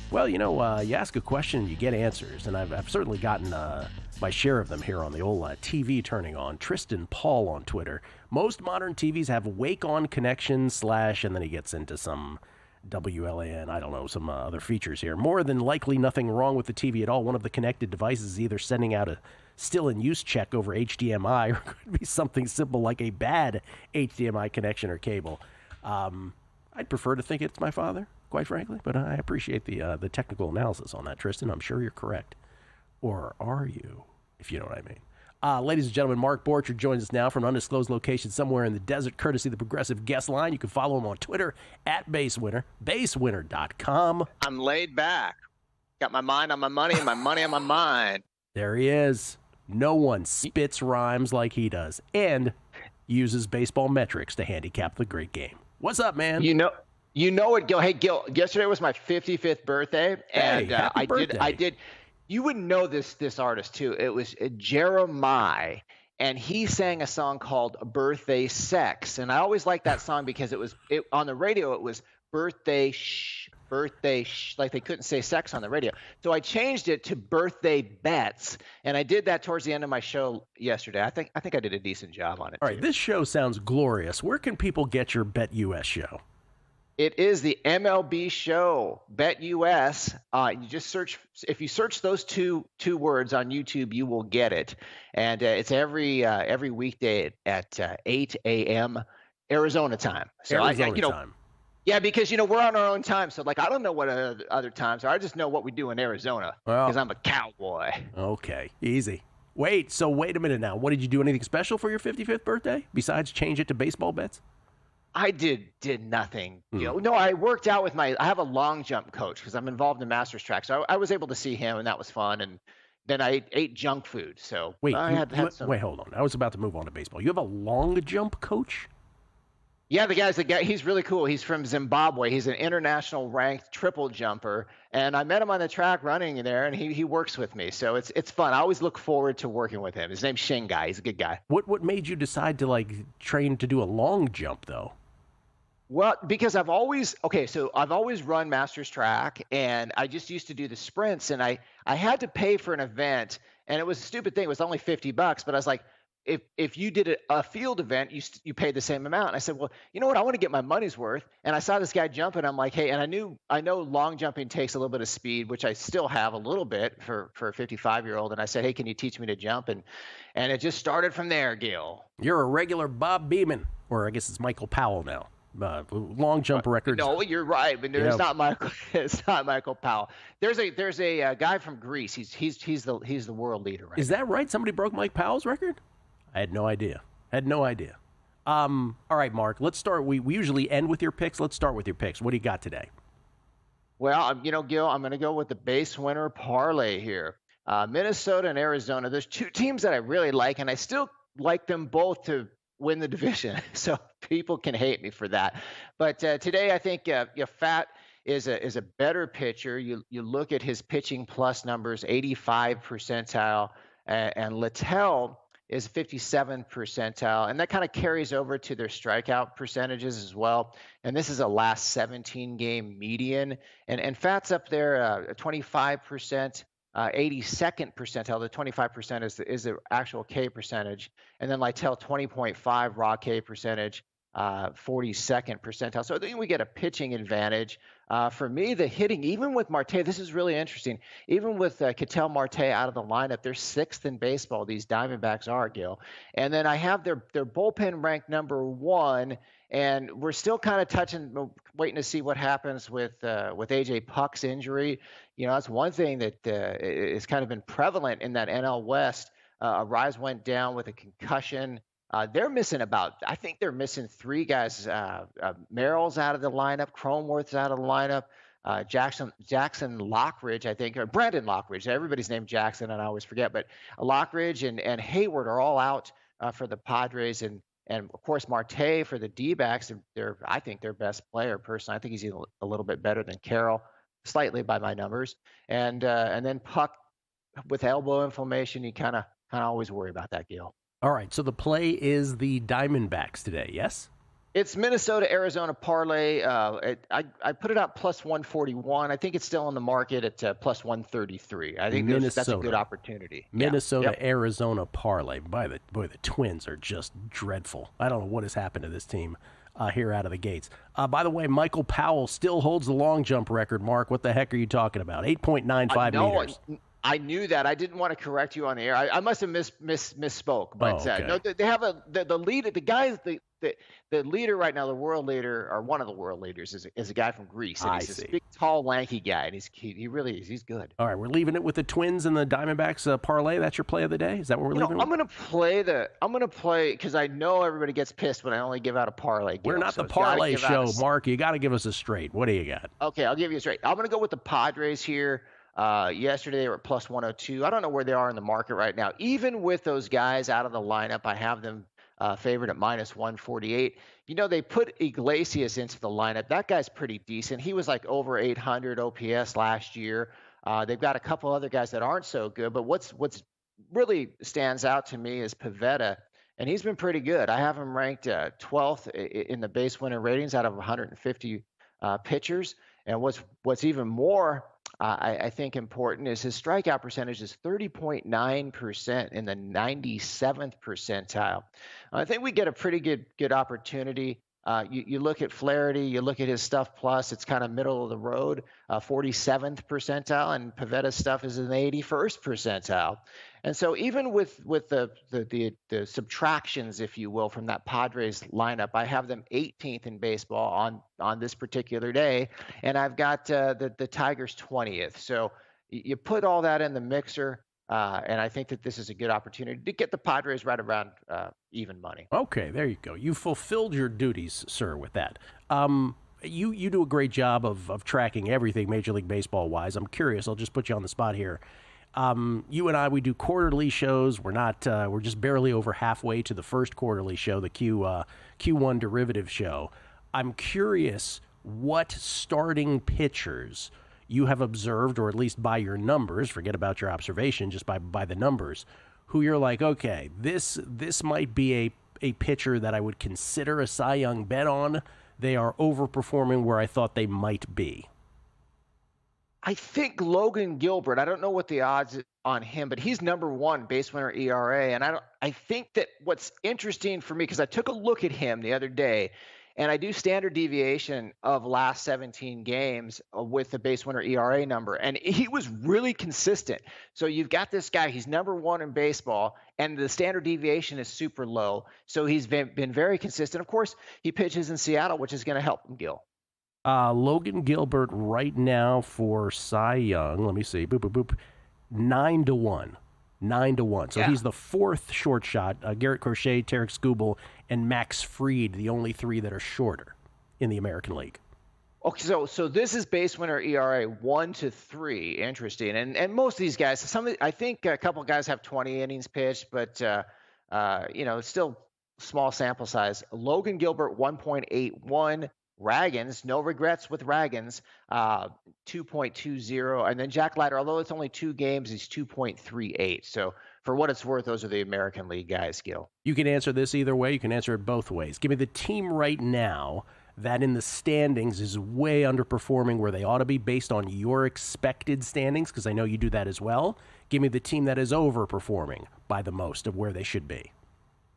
Well, you ask a question, you get answers, and I've certainly gotten my share of them here on the old TV turning on. Tristan Paul on Twitter. Most modern TVs have wake-on connection / and then he gets into some WLAN, I don't know, some other features here. More than likely nothing wrong with the TV at all. One of the connected devices is either sending out a still-in-use check over HDMI, or it could be something simple like a bad HDMI connection or cable. I'd prefer to think it's my father, quite frankly, but I appreciate the technical analysis on that, Tristan. I'm sure you're correct. Or are you, if you know what I mean? Ladies and gentlemen, Mark Borchard joins us now from an undisclosed location somewhere in the desert, courtesy of the Progressive Guest Line. You can follow him on Twitter at BaseWinner, basewinner.com. I'm laid back. Got my mind on my money and my money on my mind. There he is. No one spits rhymes like he does and uses baseball metrics to handicap the great game. What's up, man? You know what, Gil? Hey, Gil, yesterday was my 55th birthday, and happy birthday. I did. You would know this artist too. It was Jeremiah, and he sang a song called "Birthday Sex," and I always liked that song because it on the radio. It was birthday shh, like they couldn't say sex on the radio. So I changed it to birthday bets, and I did that towards the end of my show yesterday. I think I did a decent job on it. All right, this show sounds glorious. Where can people get your Bet US show? It is the MLB show, Bet US. You just search. If you search those two words on YouTube, you will get it. And it's every weekday at 8 a.m. Arizona time. So Arizona time. Yeah, because we're on our own time. So I don't know what other times are. I just know what we do in Arizona because I'm a cowboy. Okay, easy. Wait a minute now. What did you do? Anything special for your 55th birthday besides change it to baseball bets? I did nothing. No, I worked out with I have a long jump coach because I'm involved in Masters track. So I was able to see him, and that was fun. And then I ate junk food. So wait, wait, hold on. I was about to move on to baseball. You have a long jump coach? Yeah, the guy. He's really cool. He's from Zimbabwe. He's an international ranked triple jumper, and I met him on the track running there, and he works with me. So it's fun. I always look forward to working with him. His name's Shingai. He's a good guy. What made you decide to train to do a long jump though? Well, because I've always run Masters track, and I just used to do the sprints, and I had to pay for an event, and it was a stupid thing. It was only $50, but I was like, if you did a field event, you paid the same amount. And I said, well, you know what? I want to get my money's worth. And I saw this guy jumping. I'm like, hey, and I know long jumping takes a little bit of speed, which I still have a little bit for a 55-year-old. And I said, hey, can you teach me to jump? And it just started from there, Gill. You're a regular Bob Beeman, or I guess it's Michael Powell now. Long jump records. No, you're right, but it's not Michael. It's not Michael Powell. There's a guy from Greece. He's the world leader. Right? Is that right? Somebody broke Mike Powell's record? I had no idea. All right, Mark. Let's start. We usually end with your picks. Let's start with your picks. What do you got today? Well, Gil, I'm going to go with the base winner parlay here. Minnesota and Arizona. There's two teams that I really like, and I still like them both to win the division. So people can hate me for that. But today I think Fat is a better pitcher. You look at his pitching plus numbers, 85 percentile, and Littell is 57 percentile, and that kind of carries over to their strikeout percentages as well. And this is a last 17 game median, and Fat's up there 25%. 82nd percentile. The 25% is the actual K percentage, and then Littell 20.5 raw K percentage, 42nd percentile. So I think we get a pitching advantage. For me, the hitting, even with Marte, this is really interesting. Even with Ketel Marte out of the lineup, they're 6th in baseball. These Diamondbacks are, Gil. And then I have their bullpen ranked number 1. And we're still kind of waiting to see what happens with AJ Puck's injury. That's one thing that has kind of been prevalent in that NL West. Arise went down with a concussion. They're missing I think they're missing 3 guys. Merrill's out of the lineup. Cronenworth's out of the lineup. Jackson Lockridge, I think, or Brandon Lockridge. Everybody's named Jackson, and I always forget. But Lockridge and Hayward are all out for the Padres. And And of course, Marte for the D-backs, I think their best player personally. I think he's even a little bit better than Carroll, slightly by my numbers. And then Puck with elbow inflammation, you kind of always worry about that, Gill. All right, so the play is the Diamondbacks today, yes? It's Minnesota, Arizona parlay. I put it out plus 141. I think it's still on the market at plus 133. I think that's a good opportunity. Minnesota, Arizona parlay. Boy, the Twins are just dreadful. I don't know what has happened to this team here out of the gates. By the way, Michael Powell still holds the long jump record, Mark. What the heck are you talking about? 8.95 meters. I knew that. I didn't want to correct you on the air. I must have misspoke. But okay. No, they have the lead. The guy, the leader right now, the world leader, or one of the world leaders, is a guy from Greece. And he's this big, tall, lanky guy, and he really is. He's good. All right, we're leaving it with the Twins and the Diamondbacks parlay. That's your play of the day. Is that what we're leaving? I'm gonna play because I know everybody gets pissed when I only give out a parlay. We're not the parlay show, Mark. You got to give us a straight. What do you got? Okay, I'll give you a straight. I'm gonna go with the Padres here. Yesterday they were at plus 102. I don't know where they are in the market right now. Even with those guys out of the lineup, I have them favored at minus 148. They put Iglesias into the lineup. That guy's pretty decent. He was like over 800 OPS last year. They've got a couple other guys that aren't so good, but what's really stands out to me is Pivetta, and he's been pretty good. I have him ranked 12th in the base winner ratings out of 150 pitchers. And what's even more I think important is his strikeout percentage is 30.9% in the 97th percentile. I think we get a pretty good opportunity. You look at Flaherty, you look at his stuff plus, it's kind of middle of the road, 47th percentile, and Pivetta's stuff is in the 81st percentile. And so even with the subtractions, if you will, from that Padres lineup, I have them 18th in baseball on this particular day, and I've got the Tigers 20th. So you put all that in the mixer, and I think that this is a good opportunity to get the Padres right around even money. Okay, there you go. You fulfilled your duties, sir, with that. You do a great job of tracking everything Major League Baseball wise. I'm curious. I'll just put you on the spot here. You and I, we do quarterly shows. We're just barely over halfway to the first quarterly show, the Q1 derivative show. I'm curious what starting pitchers you have observed, or at least by your numbers, forget about your observation, just by the numbers, who you're like, okay, this might be a pitcher that I would consider a Cy Young bet on. They are overperforming where I thought they might be. I think Logan Gilbert, I don't know what the odds on him, but he's number one base winner ERA. And I think that what's interesting for me, because I took a look at him the other day, and I do standard deviation of last 17 games with the base winner ERA number, and he was really consistent. So you've got this guy, he's number one in baseball, and the standard deviation is super low. So he's been very consistent. Of course, he pitches in Seattle, which is going to help him, Gill. Logan Gilbert right now for Cy Young. Let me see. 9-1. 9-1. So he's the fourth short shot. Garrett Crochet, Tarek Skubal, and Max Fried, the only three that are shorter in the American League. Okay, so this is base winner ERA 1-3. Interesting. And most of these guys, I think a couple of guys have 20 innings pitched, but it's still small sample size. Logan Gilbert 1.81. Raggins, no regrets with Raggins, 2.20. And then Jack Leiter, although it's only 2 games, he's 2.38. So for what it's worth, those are the American League guys, Gill. You can answer this either way. You can answer it both ways. Give me the team right now that in the standings is way underperforming where they ought to be based on your expected standings, because I know you do that as well. Give me the team that is overperforming by the most of where they should be.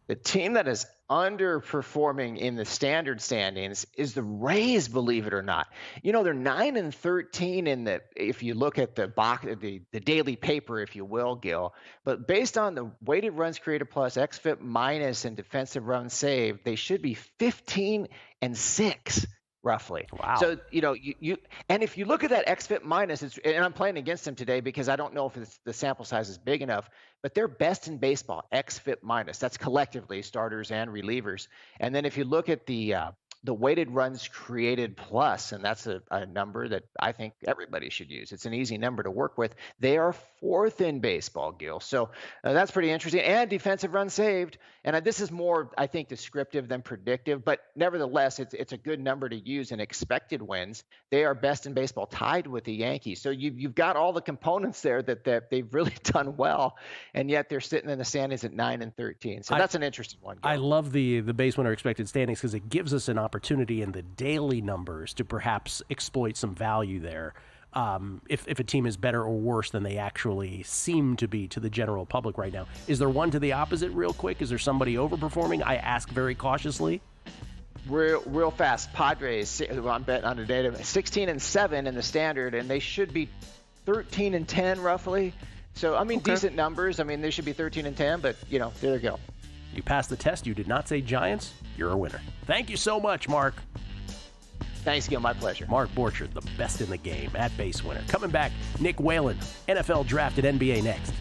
The team that is underperforming in the standard standings is the Rays, believe it or not. They're 9-13 in if you look at the daily paper, if you will, Gill. But based on the weighted runs created plus, xFIP minus, and defensive runs saved, they should be 15-6. Roughly. Wow. So, you and if you look at that xFIP minus, and I'm playing against them today because I don't know if the sample size is big enough, but they're best in baseball, xFIP minus. That's collectively starters and relievers. And then if you look at the the weighted runs created plus, and that's a number that I think everybody should use. It's an easy number to work with. They are 4th in baseball, Gill. So that's pretty interesting. And defensive runs saved. And this is more, I think, descriptive than predictive, but nevertheless, it's a good number to use in expected wins. They are best in baseball, tied with the Yankees. So you've got all the components there that they've really done well, and yet they're sitting in the standings at 9-13. So that's an interesting one, Gill. I love the base winner expected standings because it gives us an opportunity in the daily numbers to perhaps exploit some value there. If a team is better or worse than they actually seem to be to the general public right now. Is there one to the opposite real quick? Is there somebody overperforming? I ask very cautiously. Real fast. Padres, I'm betting on the data, 16-7 in the standard, and they should be 13-10 roughly. So, I mean, decent numbers. I mean, they should be 13-10, but, there you go. You passed the test. You did not say Giants. You're a winner. Thank you so much, Mark. Thanks, Gil. My pleasure. Mark Borchert, the best in the game at base winner. Coming back, Nick Whalen, NFL Draft at NBA next.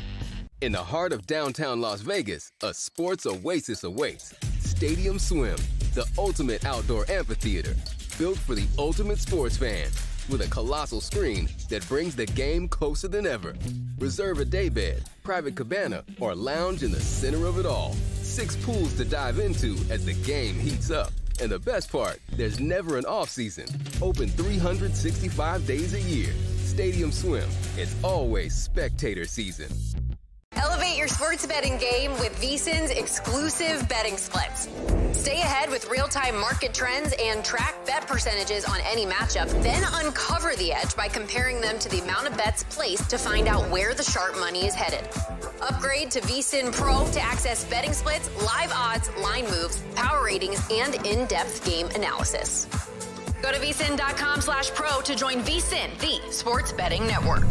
In the heart of downtown Las Vegas, a sports oasis awaits. Stadium Swim, the ultimate outdoor amphitheater, built for the ultimate sports fan, with a colossal screen that brings the game closer than ever. Reserve a daybed, private cabana, or lounge in the center of it all. 6 pools to dive into as the game heats up. And the best part, there's never an off-season. Open 365 days a year. Stadium Swim, it's always spectator season. Elevate your sports betting game with VSiN's exclusive betting splits. Stay ahead with real-time market trends and track bet percentages on any matchup, then uncover the edge by comparing them to the amount of bets placed to find out where the sharp money is headed. Upgrade to VSiN Pro to access betting splits, live odds, line moves, power ratings, and in-depth game analysis. Go to vsin.com/pro to join VSiN, the sports betting network.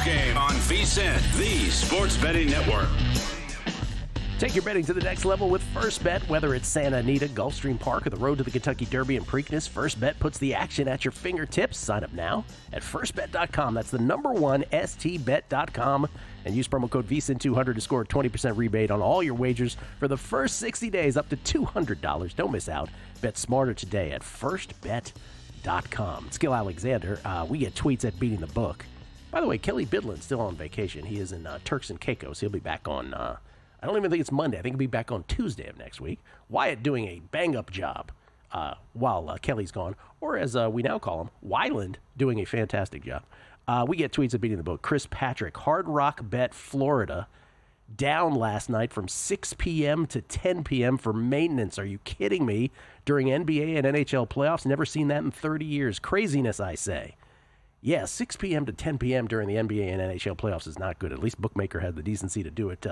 Game on VSiN, the sports betting network. Take your betting to the next level with First Bet. Whether it's Santa Anita, Gulfstream Park, or the road to the Kentucky Derby and Preakness, First Bet puts the action at your fingertips. Sign up now at firstbet.com. That's the number one, stbet.com. And use promo code VSiN200 to score a 20% rebate on all your wagers for the first 60 days up to $200. Don't miss out. Bet smarter today at firstbet.com. It's Gill Alexander. We get tweets at Beating the Book. By the way, Kelly Bidlin's still on vacation. He is in Turks and Caicos. He'll be back on... I don't even think it's Monday. I think he'll be back on Tuesday of next week. Wyatt doing a bang-up job while Kelly's gone. Or as we now call him, Wyland doing a fantastic job. We get tweets at Beating the Book. Chris Patrick, Hard Rock Bet Florida, down last night from 6 p.m. to 10 p.m. for maintenance. Are you kidding me? During NBA and NHL playoffs? Never seen that in 30 years. Craziness, I say. Yeah, 6 p.m. to 10 p.m. during the NBA and NHL playoffs is not good. At least Bookmaker had the decency to do it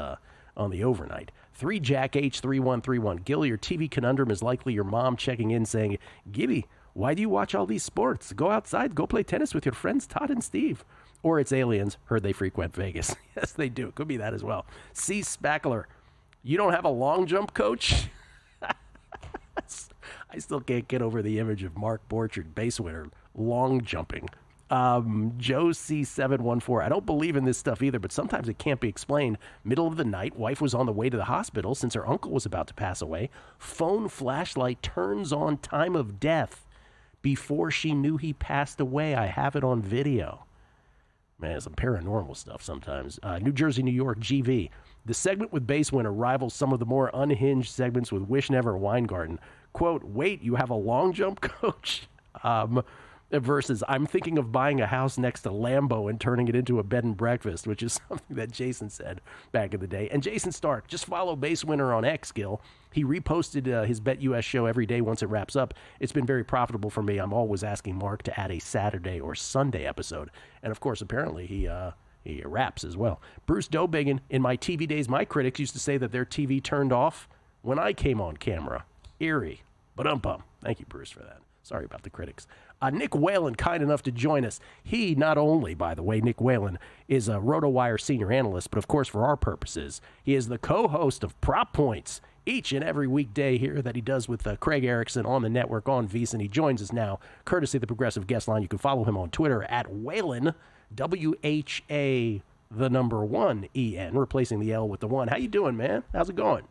on the overnight. 3 Jack H3131. Gill, your TV conundrum is likely your mom checking in saying, Gibby, why do you watch all these sports? Go outside, go play tennis with your friends Todd and Steve. Or it's aliens, heard they frequent Vegas. Yes, they do. Could be that as well. C. Spackler, you don't have a long jump coach? I still can't get over the image of Mark Borchard, base winner, long jumping. Joe C714, I don't believe in this stuff either, but sometimes it can't be explained. Middle of the night, wife was on the way to the hospital since her uncle was about to pass away. Phone flashlight turns on time of death before she knew he passed away. I have it on video. Man, some paranormal stuff sometimes. New Jersey, New York, GV. The segment with Base Winner rivals some of the more unhinged segments with Wish Never Weingarten. Quote, wait, you have a long jump coach? Versus, I'm thinking of buying a house next to Lambeau and turning it into a bed and breakfast, which is something that Jason said back in the day. And Jason Stark, just follow Base Winner on X, Gill. He reposted his Bet US show every day once it wraps up. It's been very profitable for me. I'm always asking Mark to add a Saturday or Sunday episode. And, of course, apparently he raps as well. Bruce Dobigan, in my TV days, my critics used to say that their TV turned off when I came on camera. Eerie. Ba-dum-bum. Thank you, Bruce, for that. Sorry about the critics. Nick Whalen, kind enough to join us. He not only, by the way, Nick Whalen, is a RotoWire senior analyst, but of course, for our purposes, he is the co-host of Prop Points each and every weekday here that he does with Craig Erickson on the network on VSiN. He joins us now, courtesy of the Progressive Guest Line. You can follow him on Twitter at Whalen, W-H-A, the number 1 E-N, replacing the L with the 1. How you doing, man? How's it going?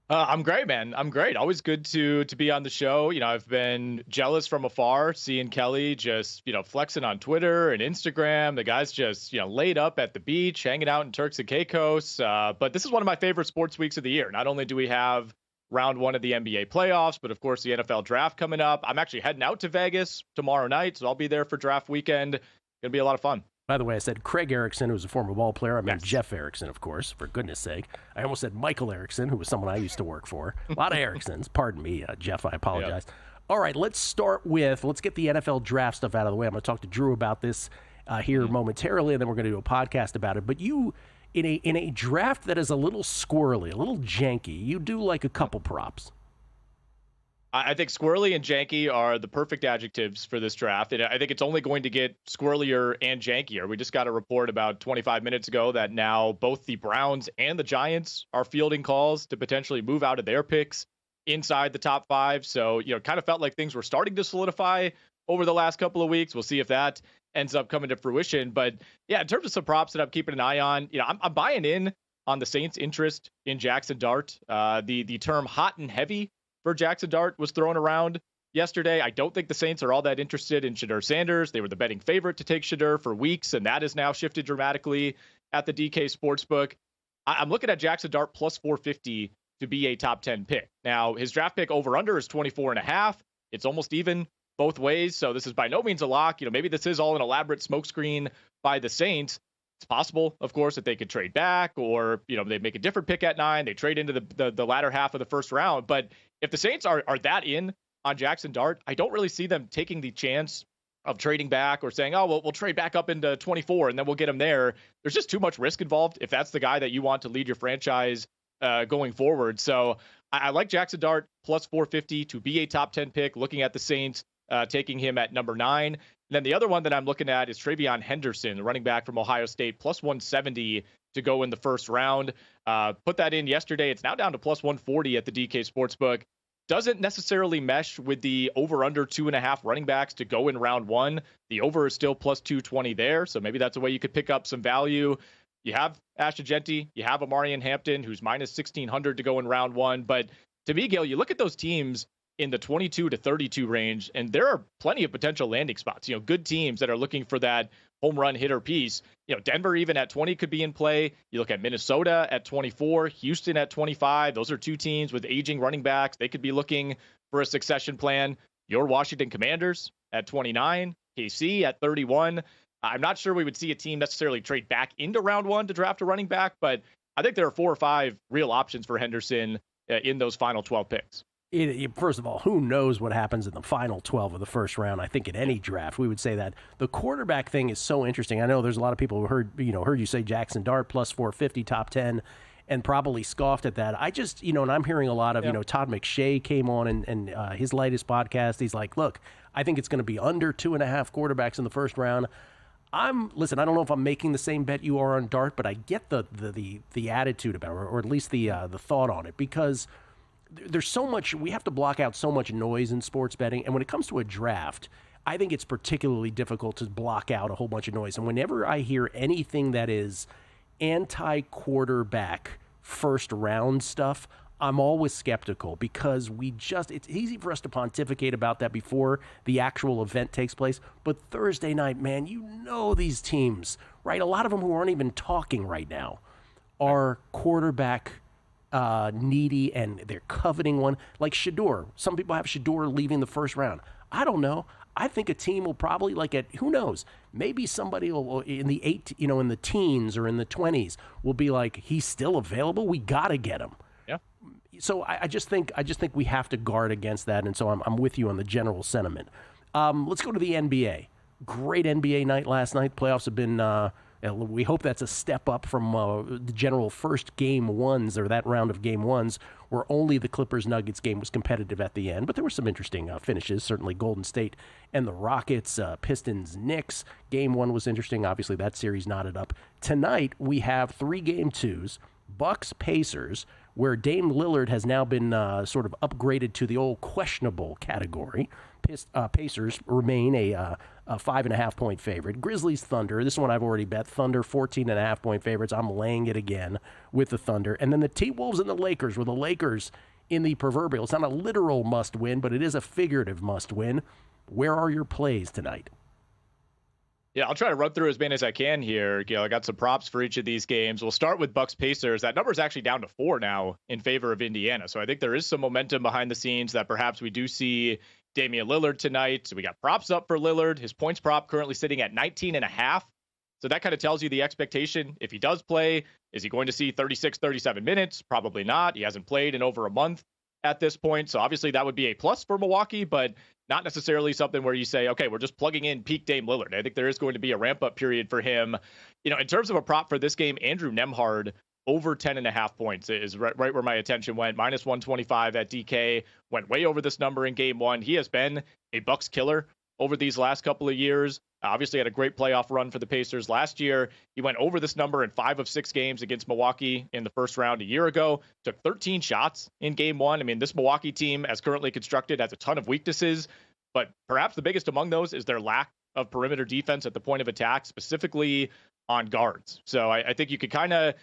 I'm great, man. I'm great. Always good to be on the show. You know, I've been jealous from afar, seeing Kelly just, flexing on Twitter and Instagram. The guy's just, laid up at the beach, hanging out in Turks and Caicos. But this is one of my favorite sports weeks of the year. Not only do we have round 1 of the NBA playoffs, but of course the NFL draft coming up. I'm actually heading out to Vegas tomorrow night, so I'll be there for draft weekend. Gonna be a lot of fun. By the way, I said Craig Erickson, who was a former ball player. I meant Jeff Erickson, of course, for goodness sake. I almost said Michael Erickson, who was someone I used to work for. A lot of Ericksons. Pardon me, Jeff. I apologize. Yep. All right, let's get the NFL draft stuff out of the way. I'm going to talk to Drew about this here momentarily, and then we're going to do a podcast about it. But you, in a draft that is a little squirrely, a little janky, you do like a couple props. I think squirrely and janky are the perfect adjectives for this draft. And I think it's only going to get squirrelier and jankier. We just got a report about 25 minutes ago that now both the Browns and the Giants are fielding calls to potentially move out of their picks inside the top 5. So, kind of felt like things were starting to solidify over the last couple of weeks. We'll see if that ends up coming to fruition. But yeah, in terms of some props that I'm keeping an eye on, I'm buying in on the Saints' interest in Jackson Dart. The term hot and heavy for Jackson Dart was thrown around yesterday. I don't think the Saints are all that interested in Shedeur Sanders. They were the betting favorite to take Shedeur for weeks, and that has now shifted dramatically at the DK Sportsbook. I'm looking at Jackson Dart plus 450 to be a top 10 pick. Now, his draft pick over-under is 24.5. It's almost even both ways, so this is by no means a lock. Maybe this is all an elaborate smokescreen by the Saints. It's possible, of course, that they could trade back, or they make a different pick at 9. They trade into the latter half of the first round. But if the Saints are that in on Jackson Dart, I don't really see them taking the chance of trading back or saying, oh, well, we'll trade back up into 24 and then we'll get him there. There's just too much risk involved if that's the guy that you want to lead your franchise going forward. So I like Jackson Dart plus 450 to be a top 10 pick. Looking at the Saints taking him at number 9. And then the other one that I'm looking at is Travion Henderson, the running back from Ohio State, plus 170 to go in the first round. Put that in yesterday. It's now down to plus 140 at the DK Sportsbook. Doesn't necessarily mesh with the over-under 2.5 running backs to go in round one. The over is still plus 220 there, so maybe that's a way you could pick up some value. You have Ashton Jeanty, you have Amarian Hampton, who's minus 1,600 to go in round one. But to me, Gill, you look at those teams in the 22 to 32 range, and there are plenty of potential landing spots. Good teams that are looking for that home run hitter piece. Denver even at 20 could be in play. You look at Minnesota at 24, Houston at 25. Those are two teams with aging running backs. They could be looking for a succession plan. Your Washington Commanders at 29, KC at 31. I'm not sure we would see a team necessarily trade back into round one to draft a running back, but I think there are 4 or 5 real options for Henderson in those final 12 picks. First of all, who knows what happens in the final 12 of the first round? I think in any draft, we would say that. The quarterback thing is so interesting. I know there's a lot of people who heard you say Jackson Dart plus 450, top 10, and probably scoffed at that. I just, and I'm hearing a lot of, Todd McShay came on and his latest podcast. He's like, look, I think it's going to be under 2.5 quarterbacks in the first round. Listen, I don't know if I'm making the same bet you are on Dart, but I get the attitude about it, or at least the thought on it, because there's so much, we have to block out so much noise in sports betting. And when it comes to a draft, I think it's particularly difficult to block out a whole bunch of noise. And whenever I hear anything that is anti-quarterback first round stuff, I'm always skeptical, because it's easy for us to pontificate about that before the actual event takes place. But Thursday night, man, these teams, right? A lot of them who aren't even talking right now are quarterback needy, and they're coveting one. Like Shador. Some people have Shador leaving the first round. I don't know. I think a team will probably who knows? Maybe somebody will in the in the teens or in the 20s will be like, he's still available. We got to get him. Yeah. So I just think we have to guard against that. And so I'm with you on the general sentiment. Let's go to the NBA. Great NBA night last night. Playoffs have been, we hope that's a step up from the general first game ones, or that round of game ones, where only the Clippers-Nuggets game was competitive at the end. But there were some interesting finishes, certainly Golden State and the Rockets, Pistons-Knicks. Game one was interesting. Obviously, that series knotted up. Tonight, we have 3 game twos, Bucks-Pacers, where Dame Lillard has now been sort of upgraded to the old questionable category. Pacers remain a 5.5-point favorite. Grizzlies Thunder. This one I've already bet. Thunder 14.5-point favorites. I'm laying it again with the Thunder. And then the T-Wolves and the Lakers, where the Lakers in the proverbial, it's not a literal must win, but it is a figurative must win. Where are your plays tonight? Yeah, I'll try to run through as many as I can here. I got some props for each of these games. We'll start with Bucks-Pacers. That number is actually down to 4 now in favor of Indiana. So I think there is some momentum behind the scenes that perhaps we do see Damian Lillard tonight. So we got props up for Lillard. His points prop currently sitting at 19.5. So that kind of tells you the expectation. If he does play, is he going to see 36, 37 minutes? Probably not. He hasn't played in over a month at this point. So obviously that would be a plus for Milwaukee, but not necessarily something where you say, okay, we're just plugging in peak Dame Lillard. I think there is going to be a ramp-up period for him. In terms of a prop for this game, Andrew Nembhard over 10.5 points is right where my attention went. Minus 125 at DK. Went way over this number in game one. He has been a Bucks killer over these last couple of years. Obviously had a great playoff run for the Pacers last year. He went over this number in 5 of 6 games against Milwaukee in the first round a year ago. Took 13 shots in game one. I mean, this Milwaukee team, as currently constructed, has a ton of weaknesses, but perhaps the biggest among those is their lack of perimeter defense at the point of attack, specifically on guards. So I think you could kind of,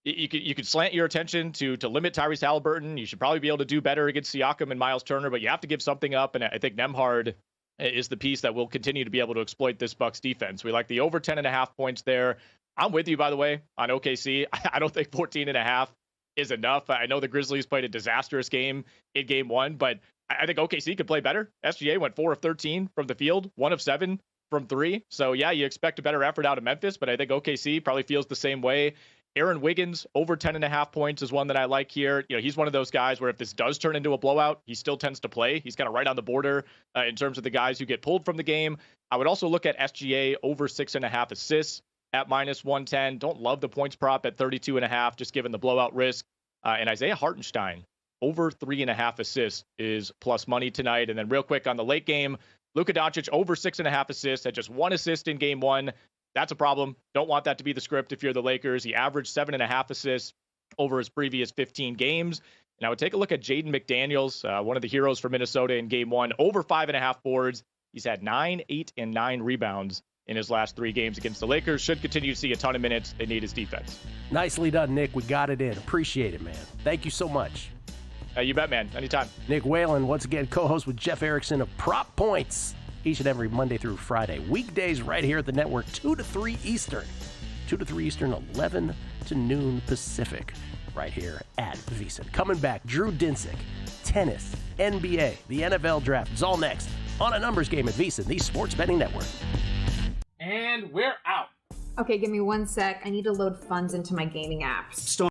you could slant your attention to limit Tyrese Halliburton. You should probably be able to do better against Siakam and Miles Turner, but you have to give something up. And I think Nembhard is the piece that will continue to be able to exploit this Bucks defense. We like the over 10.5 points there. I'm with you, by the way, on OKC. I don't think 14.5 is enough. I know the Grizzlies played a disastrous game in game one, but I think OKC could play better. SGA went 4 of 13 from the field, 1 of 7 from 3. So yeah, you expect a better effort out of Memphis, but I think OKC probably feels the same way. Aaron Wiggins over 10.5 points is one that I like here. He's one of those guys where if this does turn into a blowout, he still tends to play. He's kind of right on the border in terms of the guys who get pulled from the game. I would also look at SGA over 6.5 assists at minus 110. Don't love the points prop at 32.5, just given the blowout risk. And Isaiah Hartenstein over 3.5 assists is plus money tonight. And then real quick on the late game, Luka Doncic over 6.5 assists, had just 1 assist in game 1. That's a problem. Don't want that to be the script if you're the Lakers. He averaged 7.5 assists over his previous 15 games. And I would take a look at Jaden McDaniels, one of the heroes for Minnesota in game 1, over 5.5 boards. He's had 9, 8, and 9 rebounds in his last 3 games against the Lakers. Should continue to see a ton of minutes. They need his defense. Nicely done, Nick. We got it in. Appreciate it, man. Thank you so much. You bet, man. Anytime. Nick Whalen, once again, co-host with Jeff Erickson of Prop Points, each and every Monday through Friday. Weekdays right here at the network, 2 to 3 Eastern. 2 to 3 Eastern, 11 to noon Pacific, right here at VSiN. Coming back, Drew Dinsick, tennis, NBA, the NFL draft. It's all next on A Numbers Game at VSiN, the Sports Betting Network. And we're out. Okay, give me 1 sec. I need to load funds into my gaming apps.